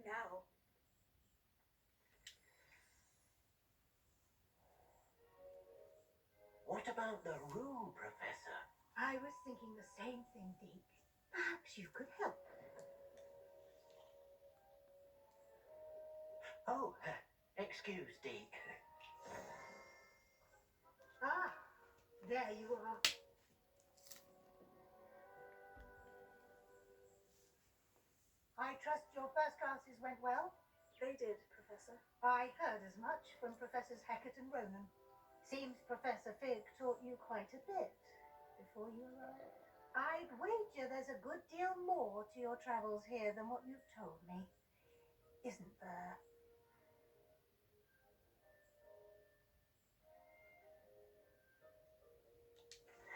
now. What about the room, Professor? I was thinking the same thing, Deke. Perhaps you could help. Oh, excuse, Deke. Ah, there you are. I trust your first classes went well? They did, Professor. I heard as much from Professors Hackett and Ronan. Seems Professor Fig taught you quite a bit before you arrived. I'd wager there's a good deal more to your travels here than what you've told me. Isn't there?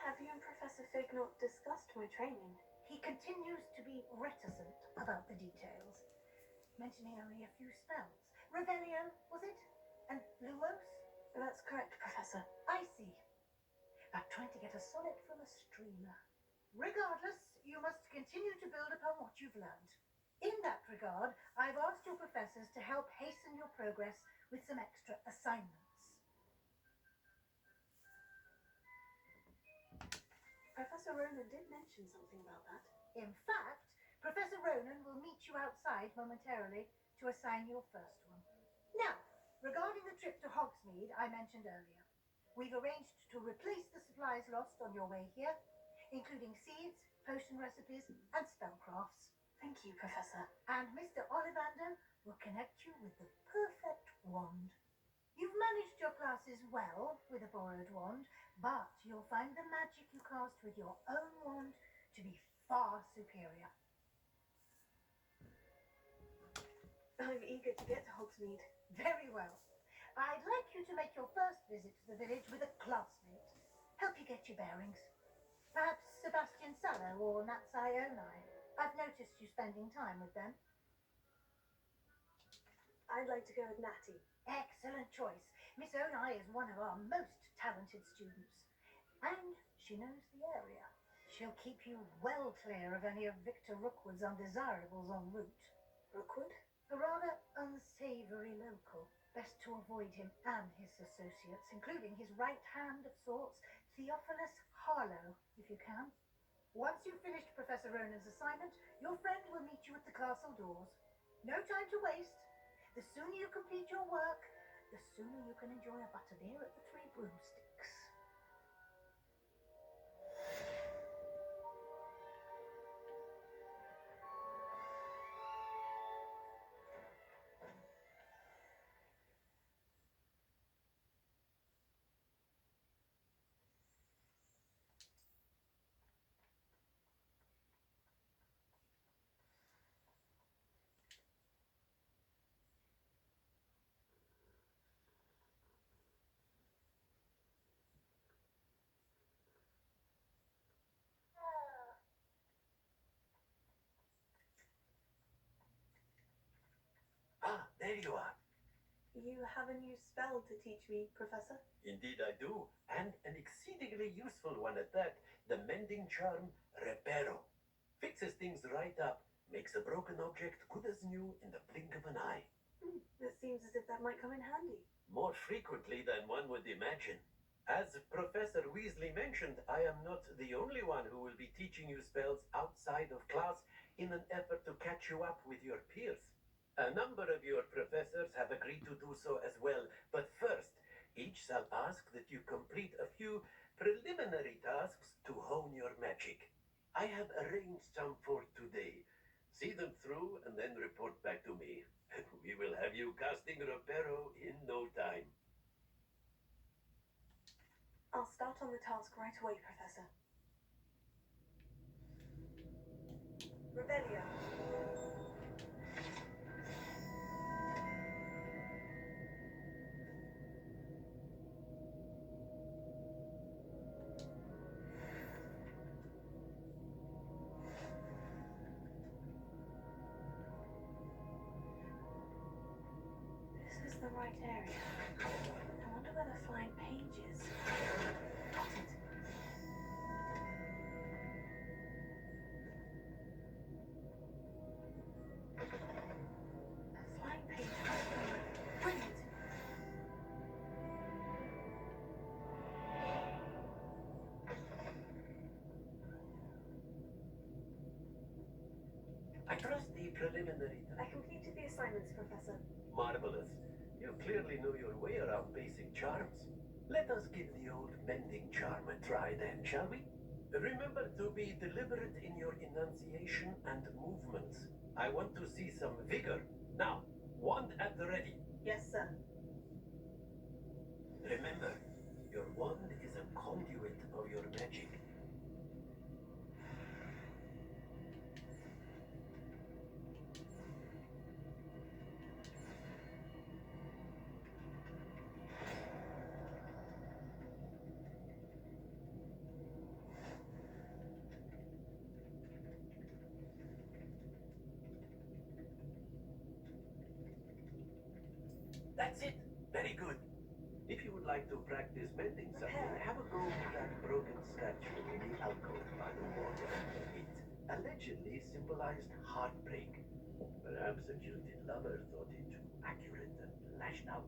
Have you and Professor Fig not discussed my training? He continues to be reticent about the details, mentioning only a few spells. Revelio, was it? And Lumos? That's correct, Professor. I see. But trying to get a sonnet from a streamer. Regardless, you must continue to build upon what you've learned. In that regard, I've asked your professors to help hasten your progress with some extra assignments. Professor Ronan did mention something about that. In fact, Professor Ronan will meet you outside momentarily to assign your first one. Now, regarding the trip to Hogsmeade I mentioned earlier, we've arranged to replace the supplies lost on your way here, including seeds, potion recipes, and spellcrafts. Thank you, Professor. And Mr. Ollivander will connect you with the perfect wand. You've managed your classes well with a borrowed wand, but you'll find the magic you cast with your own wand to be far superior. I'm eager to get to Hogsmeade. Very well. I'd like you to make your first visit to the village with a classmate. Help you get your bearings. Perhaps Sebastian Sallow or Natsai Onai. I've noticed you spending time with them. I'd like to go with Natty. Excellent choice. Miss Onai is one of our most talented students. And she knows the area. She'll keep you well clear of any of Victor Rookwood's undesirables en route. Rookwood? A rather unsavory local. Best to avoid him and his associates, including his right hand of sorts, Theophilus Harlow, if you can. Once you've finished Professor Ronan's assignment, your friend will meet you at the castle doors. No time to waste. The sooner you complete your work, the sooner you can enjoy a butterbeer at the Three Broomsticks. Ah, there you are. You have a new spell to teach me, Professor? Indeed I do, and an exceedingly useful one at that. The mending charm, Reparo. Fixes things right up, makes a broken object good as new in the blink of an eye. It seems as if that might come in handy. More frequently than one would imagine. As Professor Weasley mentioned, I am not the only one who will be teaching you spells outside of class in an effort to catch you up with your peers. A number of your professors have agreed to do so as well, but first, each shall ask that you complete a few preliminary tasks to hone your magic. I have arranged some for today. See them through and then report back to me. We will have you casting Reparo in no time. I'll start on the task right away, Professor. Revelio. This is the right area. I wonder where the flying page is. Got it. just the preliminary I time. completed the assignments, Professor. Marvelous. You clearly know your way around basic charms. Let us give the old mending charm a try then, shall we? Remember to be deliberate in your enunciation and movements. I want to see some vigor. Now, wand at the ready. Yes, sir. Remember, your wand is a conduit of your magic. That's it. Very good. If you would like to practice mending something, have a go with that broken statue in the alcove by the water. It allegedly symbolized heartbreak. Perhaps a jilted lover thought it too accurate and lashed out.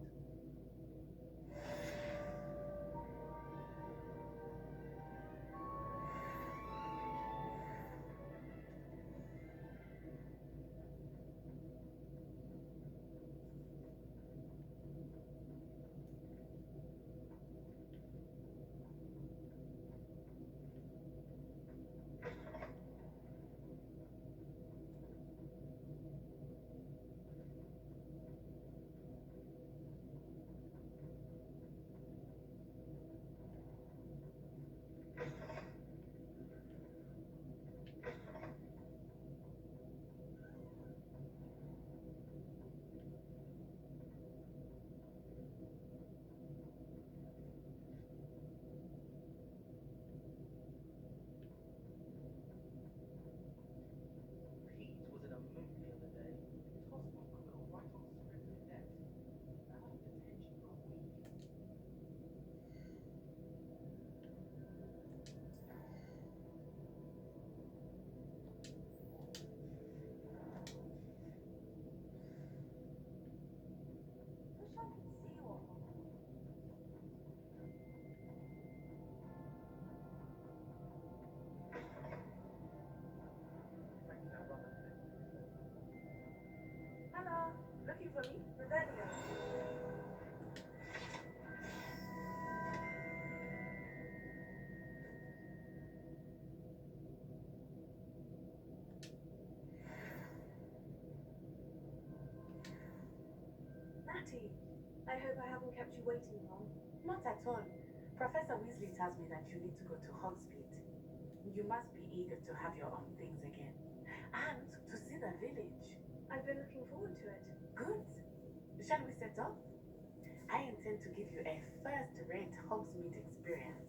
Pete was in a mood the other day. Tossed my quill right on script to death. Out of detention for a week. Wish I could see you all. Making that run that thing. Hello. Looking for me? Rebellion. Matty, I hope I haven't kept you waiting long. Not at all. Professor Weasley tells me that you need to go to Hogsmeade. You must be eager to have your own things again. And to see the village. I've been looking forward to it. Good. Shall we set off? I intend to give you a first-rate Hogsmeade experience.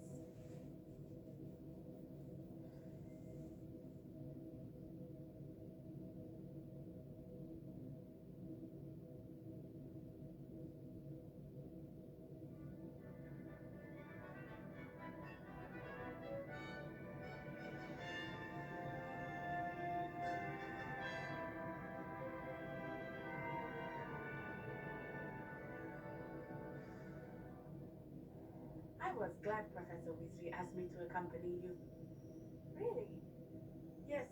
I was glad Professor Weasley asked me to accompany you. Really? Yes,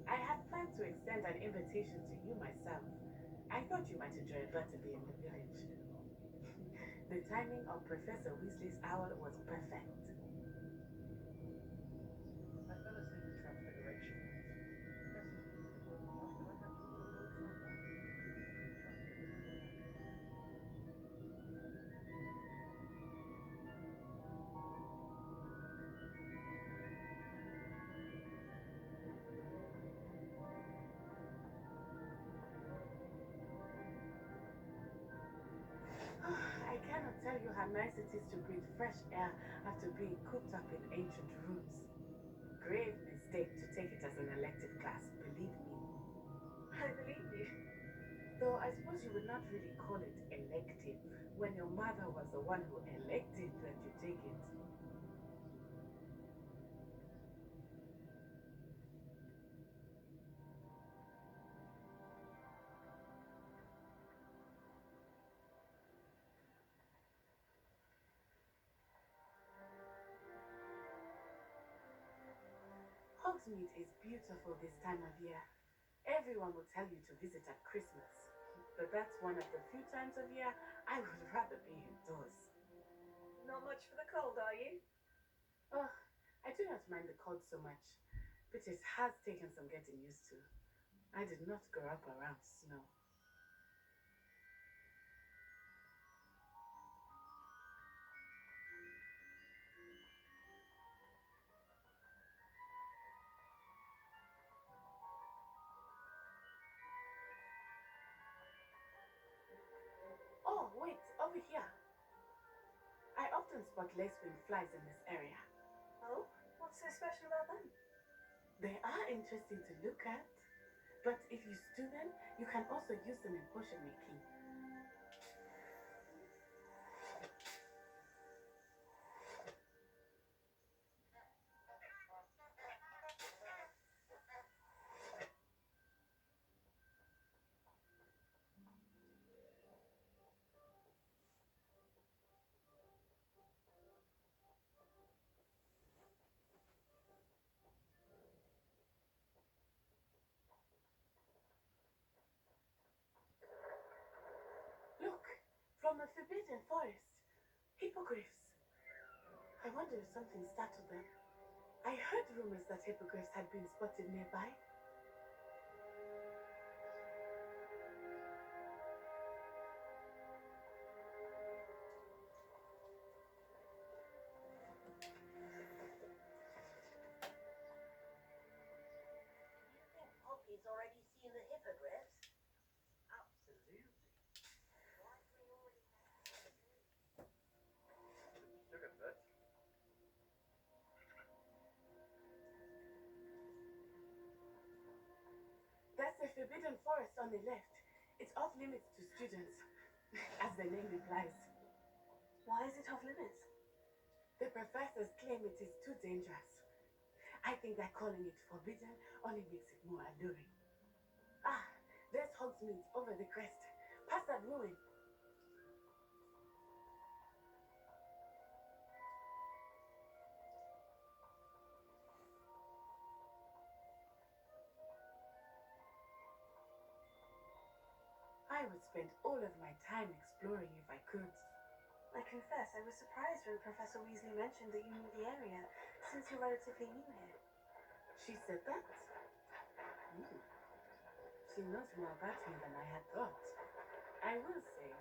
I had planned to extend an invitation to you myself. I thought you might enjoy it better being in the village. The timing of Professor Weasley's owl was perfect. I fell asleep in Transfiguration. Professor Weasley woke me up and I had to order notes like that. I cannot tell you how nice it is to breathe fresh air after being cooped up in ancient rooms. Grave mistake to take it as an elective class, believe me. I believe you. Though I suppose you would not really call it elective when your mother was the one who elected that you take it. Hogsmeade is beautiful this time of year. Everyone will tell you to visit at Christmas, but that's one of the few times of year I would rather be indoors. Not much for the cold, are you? Oh, I do not mind the cold so much, but it has taken some getting used to. I did not grow up around snow. Oh, wait, over here. I often spot lacewing flies in this area. Oh, what's so special about them? They are interesting to look at, but if you stew them, you can also use them in potion making. Look, from the Forbidden Forest. Hippogriffs. I wonder if something startled them. I heard rumors that hippogriffs had been spotted nearby. Do you think Poppy's already seen the hippogriffs? Absolutely. Sugarfoot. That's the Forbidden Forest on the left. It's off limits to students, as the name implies. Why is it off limits? The professors claim it is too dangerous. I think that calling it forbidden only makes it more alluring. Ah, there's Hogsmeade over the crest. Past that ruin. I would spend all of my time exploring if I could. I confess, I was surprised when Professor Weasley mentioned that you knew the area, since you're relatively new here. She said that? Hmm. She knows more about me than I had thought. I will say,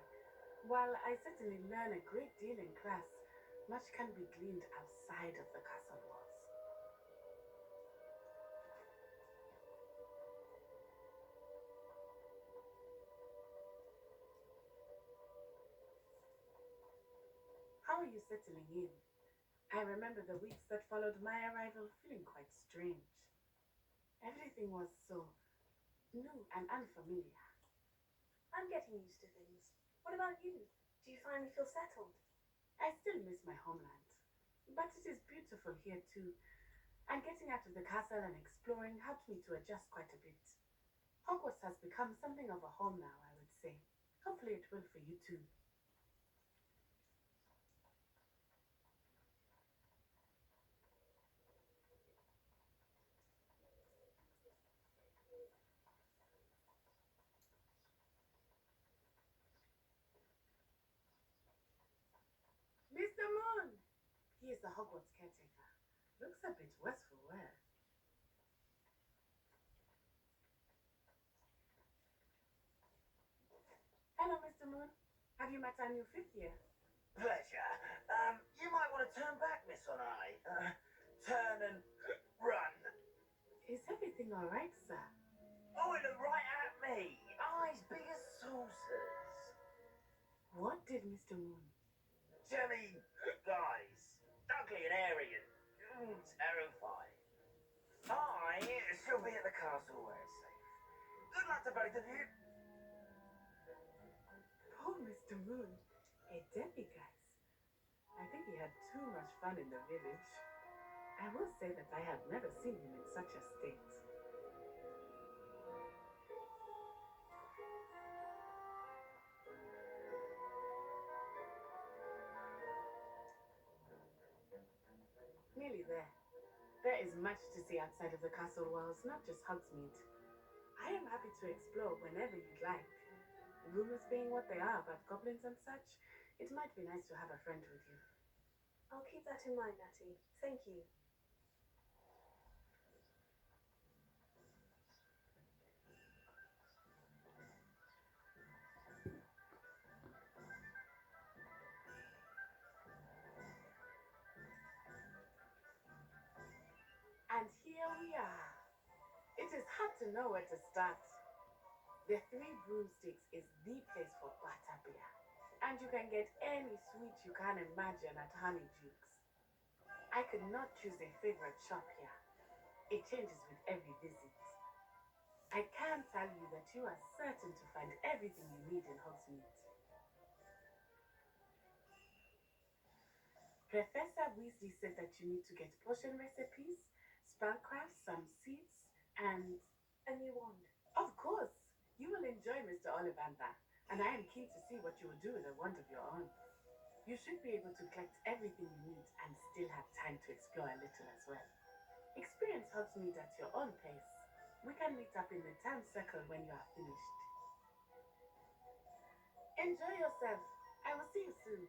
while I certainly learn a great deal in class, much can be gleaned outside of the castle walls. How are you settling in? I remember the weeks that followed my arrival feeling quite strange. Everything was so new and unfamiliar. I'm getting used to things. What about you? Do you finally feel settled? I still miss my homeland, but it is beautiful here too, and getting out of the castle and exploring helped me to adjust quite a bit. Hogwarts has become something of a home now, I would say. Hopefully it will for you too. Mr. Moon! He is the Hogwarts caretaker. Looks a bit worse for wear. Hello, Mr. Moon. Have you met our new fifth year? Pleasure. You might want to turn back, Miss Onai. Turn and run. Is everything all right, sir? Oh, it looked right at me. Eyes big as saucers. What did Mr. Moon? Jemmy, guys, ugly and airy and terrifying. I shall be at the castle where it's safe. Good luck to both of you. Poor Mr. Moon. A demiguise. I think he had too much fun in the village. I will say that I have never seen him in such a state. Nearly there. There is much to see outside of the castle walls, not just Hogsmeade. I am happy to explore whenever you'd like. Rumors being what they are about goblins and such, it might be nice to have a friend with you. I'll keep that in mind, Natty. Thank you. And here we are. It is hard to know where to start. The Three Broomsticks is the place for butterbeer, and you can get any sweet you can imagine at Honeydukes. I could not choose a favorite shop here. It changes with every visit. I can tell you that you are certain to find everything you need in Hogsmeade. Professor Weasley said that you need to get potion recipes, spellcrafts, some seeds, and A new wand. of course, you will enjoy Mr. Ollivander, and I am keen to see what you will do with a wand of your own. You should be able to collect everything you need and still have time to explore a little as well. Experience Hogsmeade at your own pace. We can meet up in the town circle when you are finished. Enjoy yourself. I will see you soon.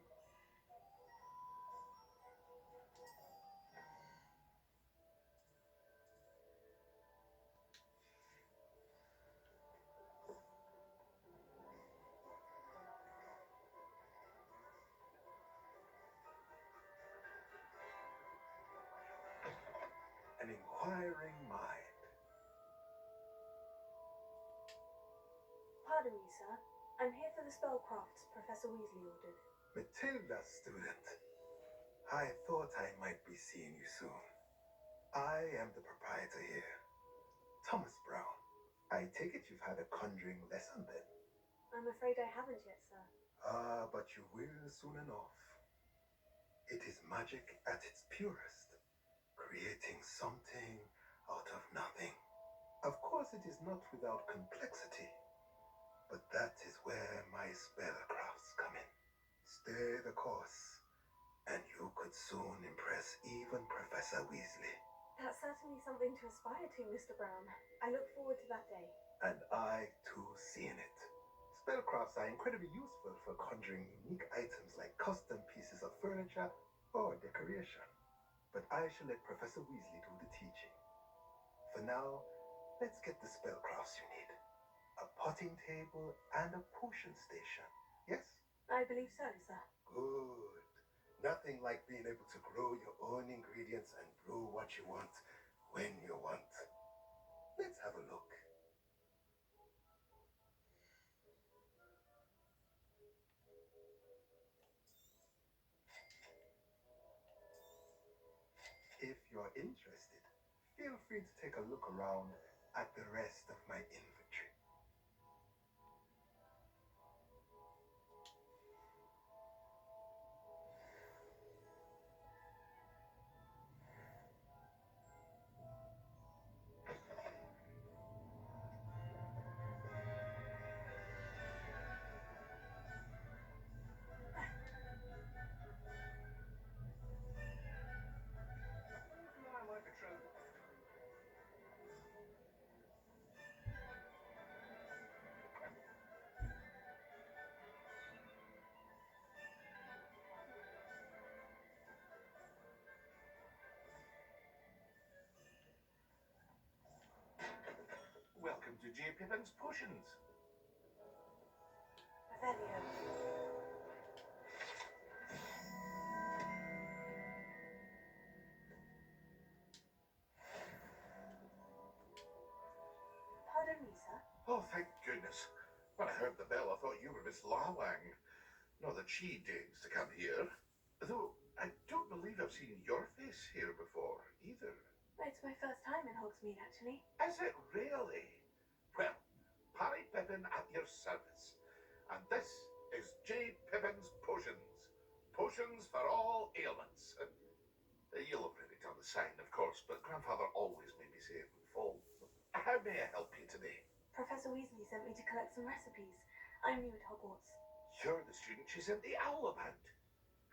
An inquiring mind. Pardon me, sir. I'm here for the spellcrafts Professor Weasley ordered. Matilda, student. I thought I might be seeing you soon. I am the proprietor here, Thomas Brown. I take it you've had a conjuring lesson then? I'm afraid I haven't yet, sir. But you will soon enough. It is magic at its purest, creating something out of nothing. Of course, it is not without complexity, but that is where my spellcrafts come in. Stay the course, and you could soon impress even Professor Weasley. That's certainly something to aspire to, Mr. Brown. I look forward to that day. And I too seeing it. Spellcrafts are incredibly useful for conjuring unique items like custom pieces of furniture or decoration. But I shall let Professor Weasley do the teaching. For now, let's get the spellcrafts you need. A potting table and a potion station. Yes? I believe so, sir. Good. Nothing like being able to grow your own ingredients and brew what you want when you want. Let's have a look. If you're interested, feel free to take a look around at the rest of my inventory. Welcome to J. Pippin's Potions. Revelio. Pardon me, sir. Oh, thank goodness. When I heard the bell, I thought you were Miss Lawang. Not that she deigns to come here. Though I don't believe I've seen your face here before, either. It's my first time in Hogsmeade, actually. Is it really? Well, Parry Pippin at your service. And this is J. Pippin's Potions. Potions for all ailments. You'll have read it on the sign, of course, but Grandfather always made me say it in full. How may I help you today? Professor Weasley sent me to collect some recipes. I'm new at Hogwarts. You're the student she sent the owl about.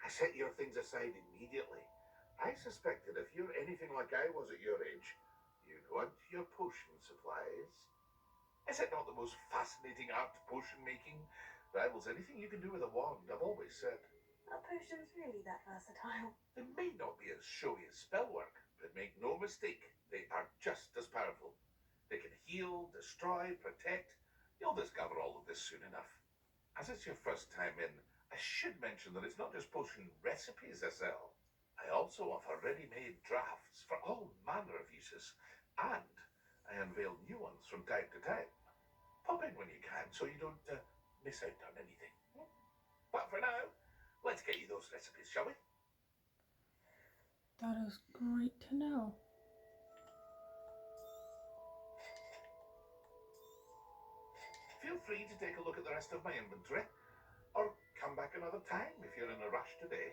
I set your things aside immediately. I suspected if you're anything like I was at your age, you'd want your potion supplies. Is it not the most fascinating art potion making? Rivals anything you can do with a wand, I've always said. Are potions really that versatile? They may not be as showy as spellwork, but make no mistake, they are just as powerful. They can heal, destroy, protect. You'll discover all of this soon enough. As it's your first time in, I should mention that it's not just potion recipes I sell. I also offer ready-made drafts for all manner of uses, and I unveil new ones from time to time. Pop in when you can so you don't miss out on anything. But for now, let's get you those recipes, shall we? That is great to know. Feel free to take a look at the rest of my inventory, or come back another time if you're in a rush today.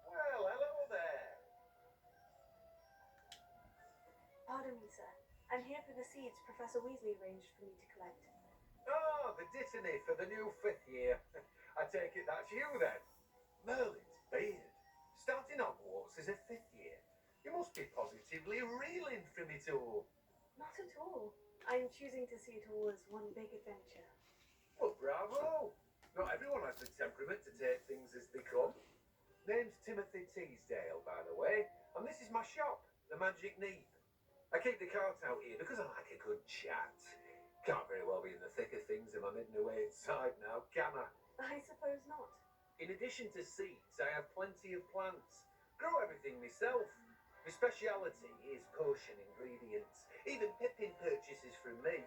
Well, hello there. Pardon me, sir. I'm here for the seeds Professor Weasley arranged for me to collect. Oh, the dittany for the new 5th year. I take it that's you then. Merlin's beard. Starting Hogwarts as a 5th year. You must be positively reeling from it all. Not at all. I'm choosing to see it all as one big adventure. Well, bravo! Not everyone has the temperament to take things as they come. Name's Timothy Teasdale, by the way, and this is my shop, the Magic Neep. I keep the cart out here because I like a good chat. Can't very well be in the thick of things if I'm hidden away inside now, can I? I suppose not. In addition to seeds, I have plenty of plants. Grow everything myself. My speciality is potion ingredients. Even Pippin purchases from me.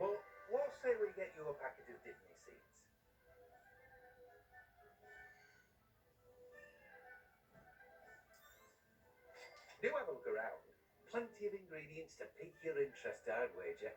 But what say we get you a packet of dittany seeds? Do have a look around. Plenty of ingredients to pique your interest, I'd wager.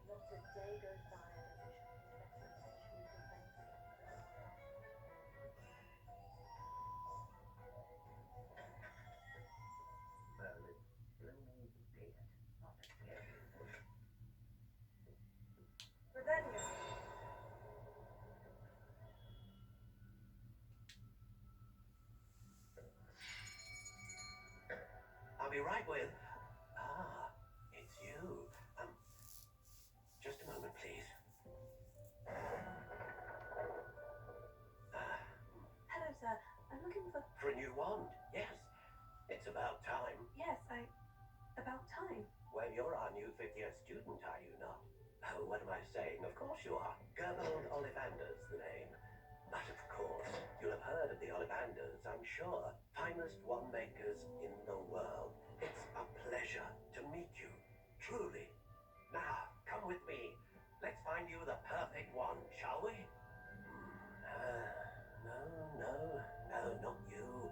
Not a day goes by that I should confess intentionally defending Merlin's blooming beard. Not again. Ravenia! I'll be right with. Ah, it's you. Just a moment, please. Hello, sir. I'm looking for... For a new wand, yes. It's about time. Yes, about time. Well, you're our new 5th year student, are you not? Oh, what am I saying? Of course you are. Gerbold Ollivander's the name. But of course, you'll have heard of the Ollivanders, I'm sure. Finest wand makers in the world. It's a pleasure to meet you, truly. Now, come with me. Let's find you the perfect one, shall we? No, not you.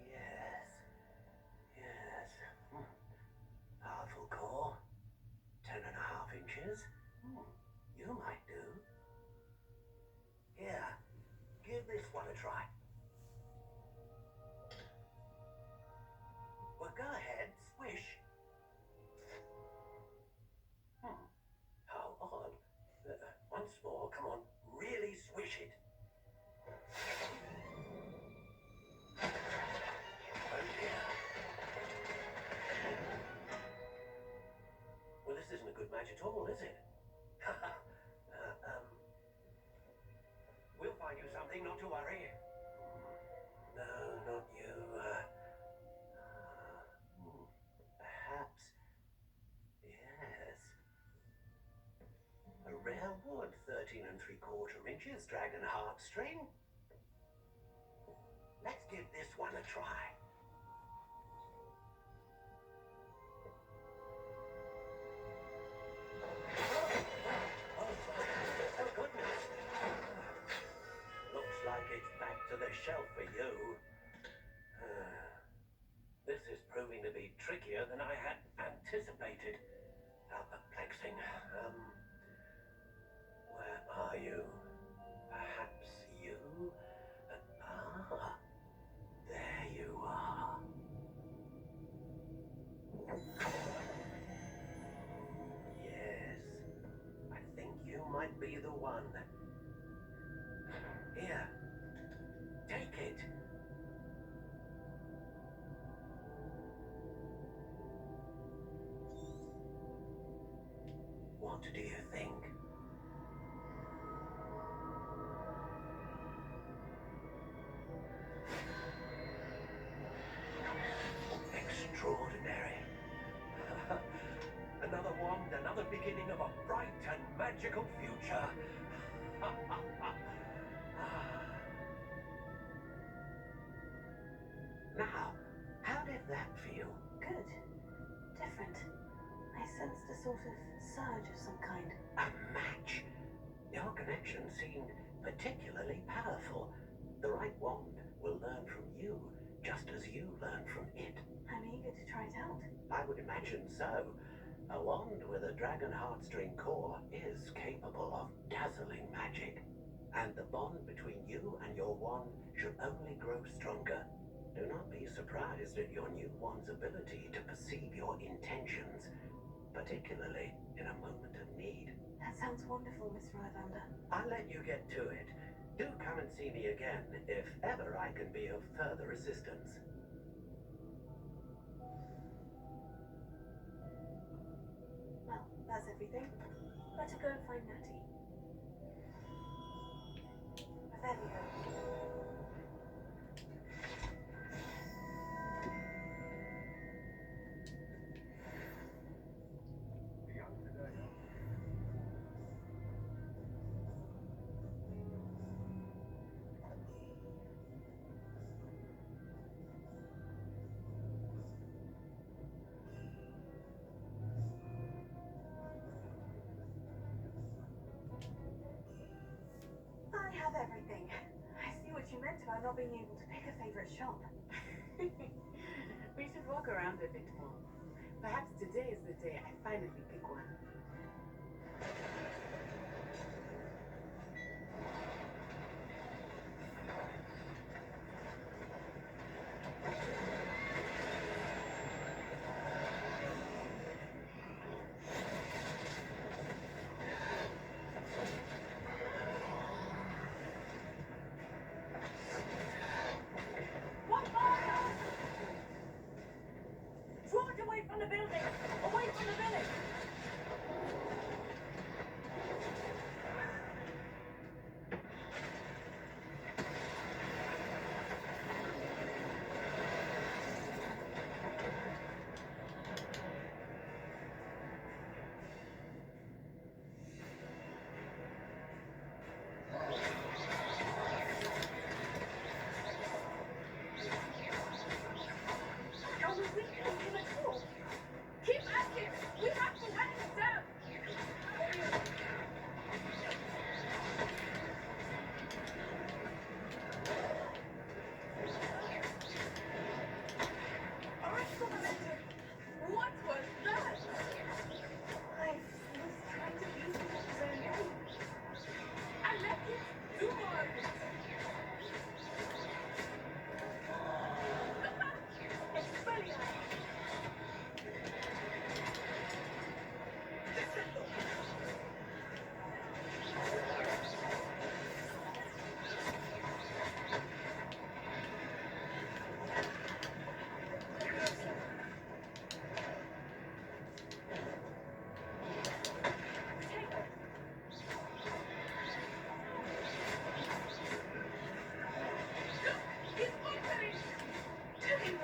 Yes. Yes. Powerful core. 10.5 inches. You might do. Here, give this one a try. Well, go ahead, swish. How odd. Once more, come on, really swish it. Oh dear. Well, this isn't a good match at all, is it? We'll find you something, not to worry. No, not you. Perhaps. Yes. A rare wood, 13 3/4 inches, dragon heartstring. Let's give this one a try. Oh, goodness. Looks like it's back to the shelf for you. This is proving to be trickier than I had anticipated. How perplexing. Where are you? Perhaps you? There you are. Yes, I think you might be the one. Here, take it. What do you think? Extraordinary. Another wand, another beginning of a bright and magical future. Now, how did that feel? Good. Different. I sensed a sort of surge of some kind. A match. Your connection seemed particularly powerful. The right wand will learn from you, just as you learn from it. I'm eager to try it out. I would imagine so. A wand with a dragon heartstring core is capable of dazzling magic. And the bond between you and your wand should only grow stronger. Do not be surprised at your new wand's ability to perceive your intentions, particularly in a moment of need. That sounds wonderful, Miss Rylander. I'll let you get to it. Do come and see me again if ever I can be of further assistance. Well, that's everything. Better go and find Natty. There we go. I have everything. I see what you meant about not being able to pick a favorite shop. We should walk around a bit more. Perhaps today is the day I finally pick one. What fire? Draw it away from the building! Away from the village!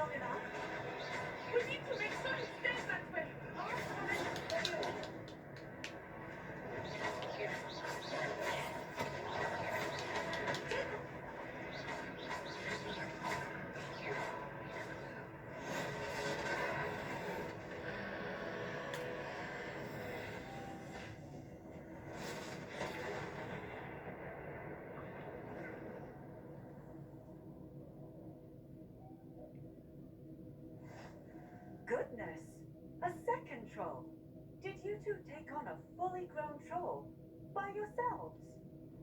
long enough. We need to make sure it stays that way. Goodness, a second troll. Did you two take on a fully grown troll by yourselves?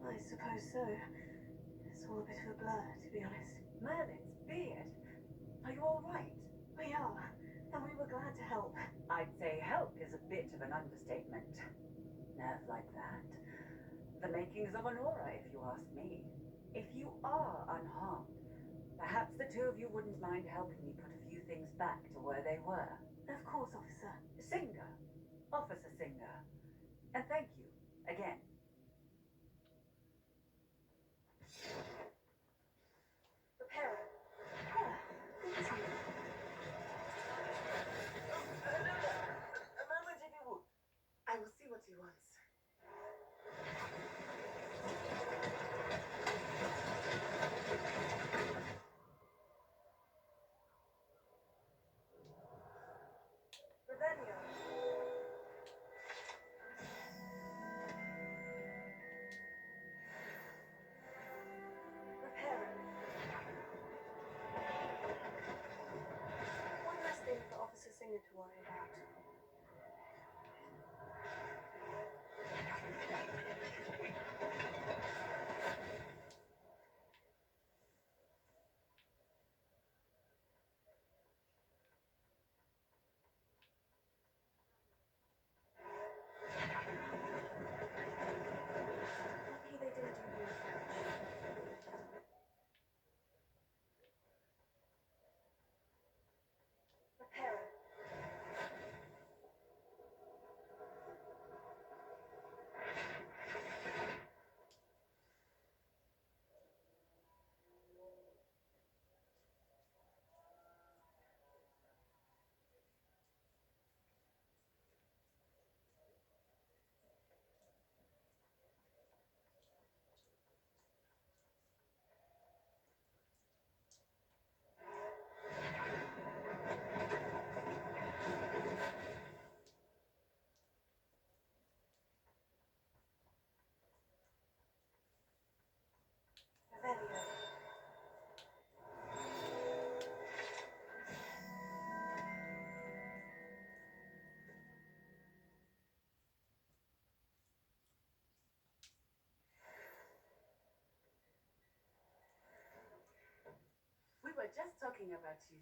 I suppose so. It's all a bit of a blur, to be honest. Merlin's beard. Are you all right? We are, and we were glad to help. I'd say help is a bit of an understatement. Nerve like that. The makings of an aura, if you ask me. If you are unharmed, perhaps the two of you wouldn't mind helping me put a few things back to where they were. Of course, officer. Singer. Officer Singer. And thank you, again. Repairer. Thank you. A moment, if you would. I will see what he wants. Revelio. Repairer. One less thing for Officer Singer to worry about. Lucky they didn't do you damage. Repairer. Revelio. We were just talking about you.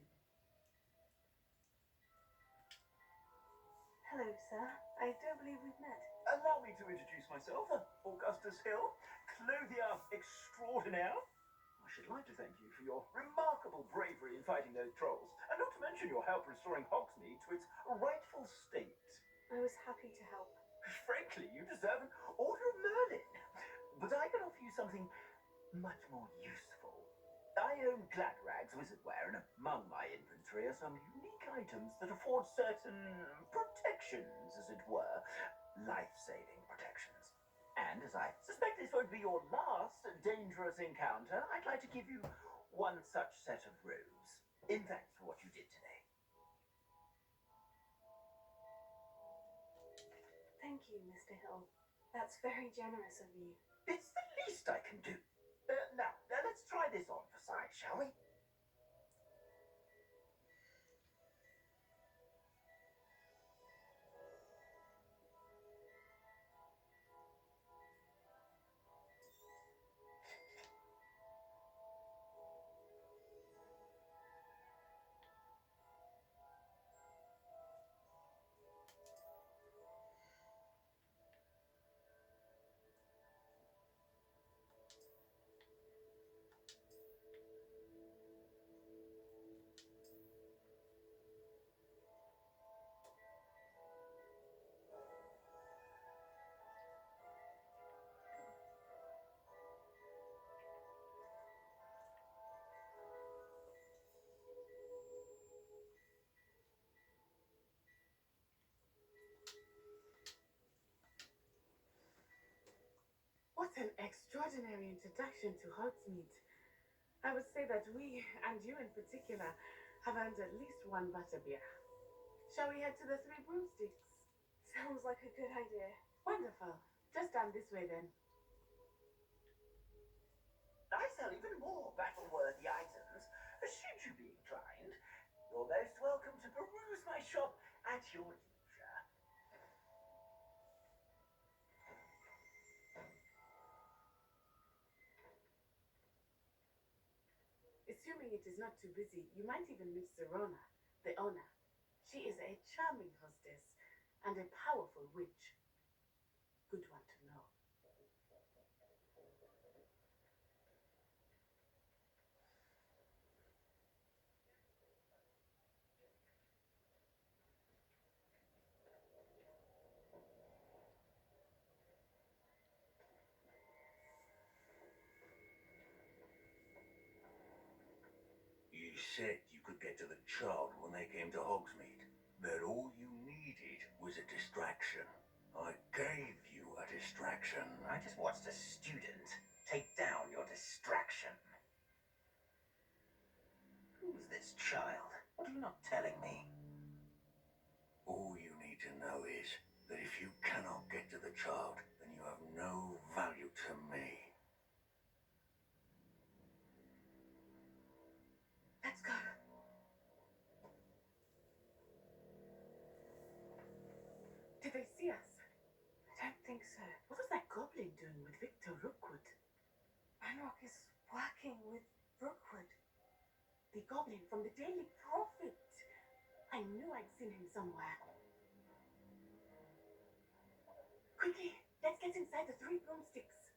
Hello, sir. I don't believe we've met. Allow me to introduce myself, Augustus Hill, clothier extraordinaire. I should like to thank you for your remarkable bravery in fighting those trolls, and not to mention your help restoring Hogsmeade to its rightful state. I was happy to help. Frankly, you deserve an Order of Merlin. But I can offer you something much more useful. I own Gladrag's wizardware, and among my inventory are some unique items that afford certain protections, as it were. Life-saving protections. And as I suspect this won't be your last dangerous encounter, I'd like to give you one such set of robes. In thanks for what you did today. Thank you, Mr. Hill. That's very generous of you. It's the least I can do. Now, let's try this on for size, shall we? an extraordinary introduction to Hogsmeade. I would say that we, and you in particular, have earned at least one butterbeer. Shall we head to the Three Broomsticks? Sounds like a good idea. Wonderful. Just down this way then. I sell even more battle-worthy items. Should you be inclined, you're most welcome to peruse my shop at your leisure. Assuming it is not too busy, you might even meet Serona, the owner. She is a charming hostess and a powerful witch. Good one to know. You said you could get to the child when they came to Hogsmeade, that all you needed was a distraction. I gave you a distraction. I just watched a student take down your distraction. Who's this child? What are you not telling me? All you need to know is that if you cannot get to the child, then you have no value to me. Let's go. Did they see us? I don't think so. What was that goblin doing with Victor Rookwood? Ranrock is working with Rookwood. The goblin from the Daily Prophet. I knew I'd seen him somewhere. Quickly, let's get inside the Three Broomsticks.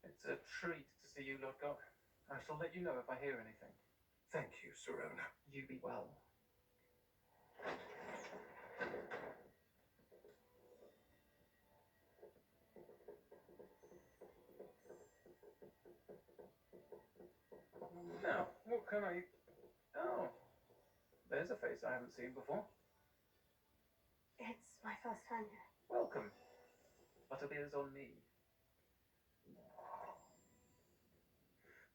It's a treat to see you, Lodgok. I shall let you know if I hear anything. Thank you, Serona. You be well. Now, what can I... Oh, there's a face I haven't seen before. It's my first time here. Welcome. Butterbeer's on me.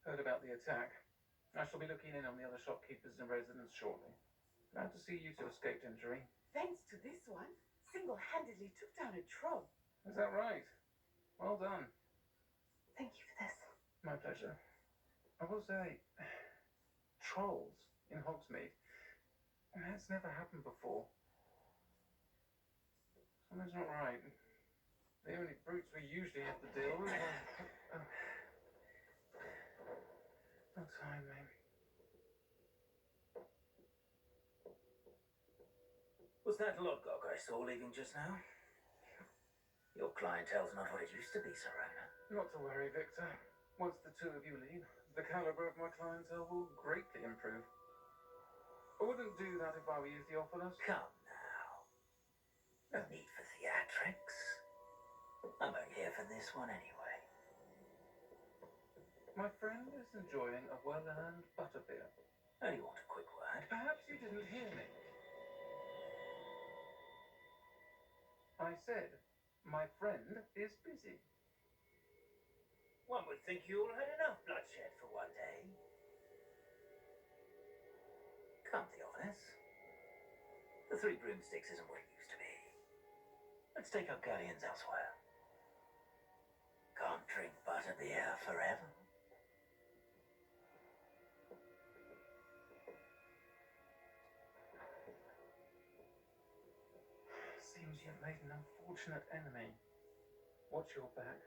Heard about the attack. I shall be looking in on the other shopkeepers and residents shortly. Glad to see you two escaped injury. Thanks to this one, single-handedly took down a troll. Is that right? Well done. Thank you for this. My pleasure. I will say, trolls in Hogsmeade. That's never happened before. Something's not right. The only brutes we usually have to deal with are... No time, maybe. Was that Lodgok I saw leaving just now? Your clientele's not what it used to be, Serona. Not to worry, Victor. Once the two of you leave, the caliber of my clientele will greatly improve. I wouldn't do that if I were you, Theophilus. Come now. No need for theatrics. I'm only here for this one anyway. My friend is enjoying a well-earned butterbeer. Only want a quick word. Perhaps you didn't hear me. I said, my friend is busy. One would think you all had enough bloodshed for one day. Come, Theophilus. The Three Broomsticks isn't what it used to be. Let's take our galleons elsewhere. Can't drink butterbeer forever. Seems you've made an unfortunate enemy. Watch your back.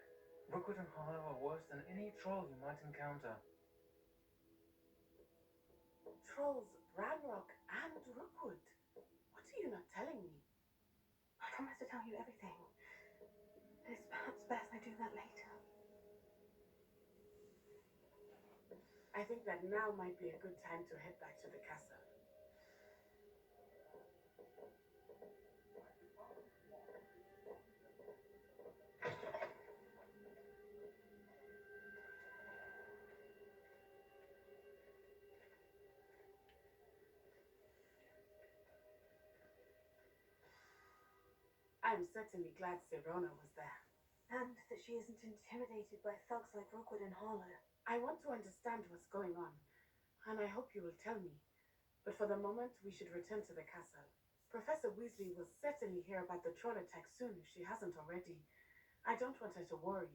Rookwood and Harlow are worse than any troll you might encounter. Trolls, Ranrock, and Rookwood. What are you not telling me? I promise to tell you everything. It's perhaps best I do that later. I think that now might be a good time to head back to the castle. I'm certainly glad Sirona was there. And that she isn't intimidated by thugs like Rookwood and Harlow. I want to understand what's going on, and I hope you will tell me. But for the moment, we should return to the castle. Professor Weasley will certainly hear about the troll attack soon if she hasn't already. I don't want her to worry.